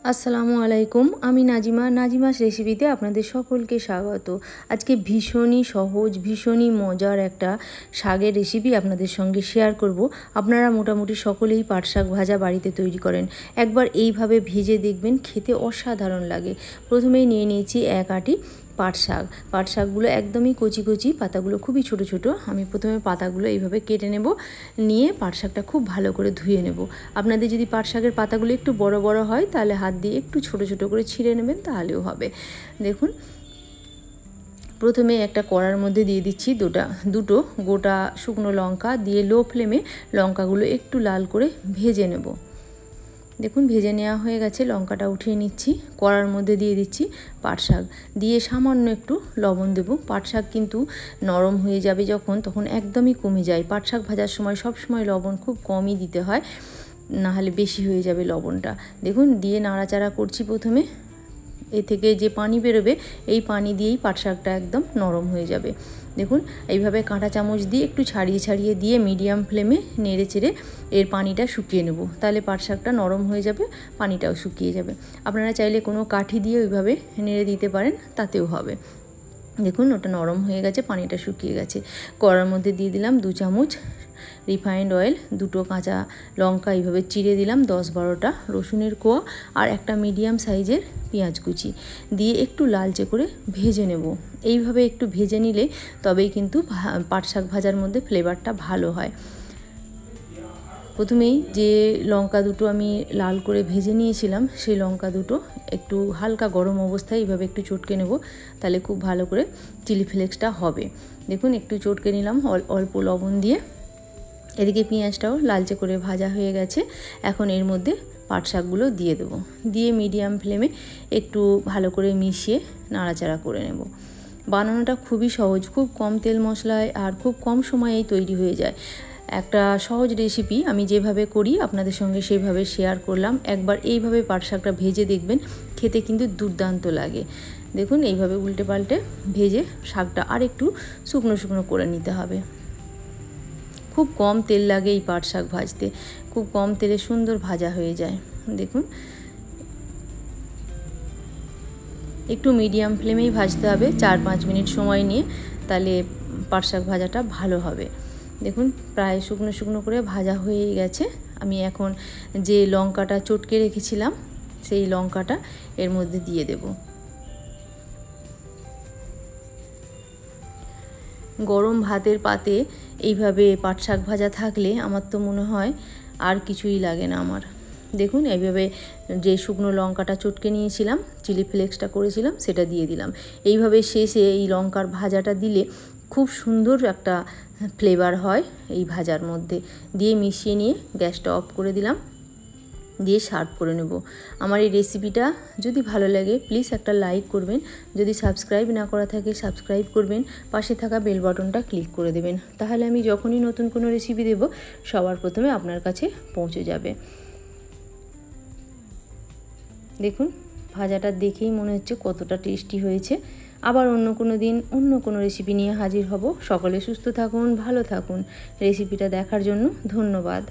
আসসালামু আলাইকুম, আমি নাজিমাস রেসিপিতে আপনাদের সকলকে স্বাগত। আজকে ভীষণই সহজ, ভীষণই মজার একটা শাকের রেসিপি আপনাদের সঙ্গে শেয়ার করব। আপনারা মোটামুটি সকলেই পাট শাক ভাজা বাড়িতে তৈরি করেন। একবার এইভাবে ভেজে দেখবেন, খেতে অসাধারণ লাগে। প্রথমেই নিয়ে নিয়েছি এক আঁটি পাট শাকগুলো একদমই কচি কচি, পাতাগুলো খুবই ছোট ছোট। আমি প্রথমে পাতাগুলো এইভাবে কেটে নেব, নিয়ে পাট শাকটা খুব ভালো করে ধুয়ে নেব। আপনাদের যদি পাট শাকের পাতাগুলো একটু বড় বড় হয় তাহলে হাত দিয়ে একটু ছোট ছোট করে ছিঁড়ে নেবেন, তাহলেও হবে। দেখুন, প্রথমে একটা কড়ার মধ্যে দিয়ে দিচ্ছি দুটো গোটা শুকনো লঙ্কা দিয়ে লো ফ্লেমে লঙ্কাগুলো একটু লাল করে ভেজে নেব। দেখুন, ভেজে নেওয়া হয়ে গেছে, লঙ্কাটা উঠিয়ে নিচ্ছি। কড়ার মধ্যে দিয়ে দিচ্ছি পাট শাক, দিয়ে সামান্য একটু লবণ দেব। পাট শাক কিন্তু নরম হয়ে যাবে যখন, তখন একদমই কমে যায়। পাট শাক ভাজার সময় সব সময় লবণ খুব কমই দিতে হয়, নাহলে বেশি হয়ে যাবে লবণটা। দেখুন, দিয়ে নাড়াচাড়া করছি। প্রথমে এ থেকে যে পানি বেরোবে, এই পানি দিয়েই পাট শাকটা একদম নরম হয়ে যাবে। দেখুন, এইভাবে কাঁটা চামচ দিয়ে একটু ছাড়িয়ে ছাড়িয়ে দিয়ে মিডিয়াম ফ্লেমে নেড়ে চেড়ে এর পানিটা শুকিয়ে নেব। তাহলে পাট শাকটা নরম হয়ে যাবে, পানিটাও শুকিয়ে যাবে। আপনারা চাইলে কোনো কাঠি দিয়ে ওইভাবে নেড়ে দিতে পারেন, তাতেও হবে। দেখুন, ওটা নরম হয়ে গেছে, পানিটা শুকিয়ে গেছে। কড়ার মধ্যে দিয়ে দিলাম 2 চামচ রিফাইন্ড অয়েল, 2টো কাঁচা লঙ্কা এইভাবে চিড়ে দিলাম, 10-12টা রসুনের কোয়া আর একটা মিডিয়াম সাইজের পেঁয়াজ কুচি দিয়ে একটু লালচে করে ভেজে নেব। এইভাবে একটু ভেজে নিলে তবেই কিন্তু পাট শাক ভাজার মধ্যে ফ্লেভারটা ভালো হয়। প্রথমেই যে লঙ্কা দুটো আমি লাল করে ভেজে নিয়েছিলাম, সেই লঙ্কা দুটো একটু হালকা গরম অবস্থায় এইভাবে একটু চটকে নেব, তাহলে খুব ভালো করে চিলি ফ্লেক্সটা হবে। দেখুন, একটু চটকে নিলাম অল্প লবণ দিয়ে। এদিকে পেঁয়াজটাও লালচে করে ভাজা হয়ে গেছে। এখন এর মধ্যে পাট শাকগুলো দিয়ে দেবো, দিয়ে মিডিয়াম ফ্লেমে একটু ভালো করে মিশিয়ে নাড়াচাড়া করে নেব। বানানোটা খুবই সহজ, খুব কম তেল মশলায় আর খুব কম সময়েই তৈরি হয়ে যায়। একটা সহজ রেসিপি, আমি যেভাবে করি আপনাদের সঙ্গে সেইভাবে শেয়ার করলাম। একবার এইভাবে পাট শাকটা ভেজে দেখবেন, খেতে কিন্তু দুর্দান্ত লাগে। দেখুন, এইভাবে উল্টে পাল্টে ভেজে শাকটা আর একটু শুকনো শুকনো করে নিতে হবে। খুব কম তেল লাগে এই পাট শাক ভাজতে, খুব কম তেলে সুন্দর ভাজা হয়ে যায়। দেখুন, একটু মিডিয়াম ফ্লেমেই ভাজতে হবে, 4-5 মিনিট সময় নিয়ে, তাহলে পাট শাক ভাজাটা ভালো হবে। দেখুন, প্রায় শুকনো শুকনো করে ভাজা হয়ে গেছে। আমি এখন যে লঙ্কাটা চটকে রেখেছিলাম, সেই লঙ্কাটা এর মধ্যে দিয়ে দেব। গরম ভাতের পাতে এইভাবে পাট শাক ভাজা থাকলে আমার তো মনে হয় আর কিছুই লাগে না আমার। দেখুন, এইভাবে যে শুকনো লঙ্কাটা চটকে নিয়েছিলাম, চিলি ফ্লেক্সটা করেছিলাম, সেটা দিয়ে দিলাম। এইভাবে শেষে এই লঙ্কার ভাজাটা দিলে খুব সুন্দর একটা ফ্লেভার হয় এই ভাজার মধ্যে। দিয়ে মিশিয়ে নিয়ে গ্যাসটা অফ করে দিলাম, দিয়ে সার্ভ করে নেব। আমার এই রেসিপিটা যদি ভালো লাগে প্লিজ একটা লাইক করবেন, যদি সাবস্ক্রাইব না করা থাকে সাবস্ক্রাইব করবেন, পাশে থাকা বেল বাটনটা ক্লিক করে দেবেন, তাহলে আমি যখনই নতুন কোনো রেসিপি দেব সবার প্রথমে আপনার কাছে পৌঁছে যাবে। দেখুন, ভাজাটা দেখেই মনে হচ্ছে কতটা টেস্টি হয়েছে। আবার অন্য কোনো দিন অন্য কোনো রেসিপি নিয়ে হাজির হব। সকলে সুস্থ থাকুন, ভালো থাকুন। রেসিপিটা দেখার জন্য ধন্যবাদ।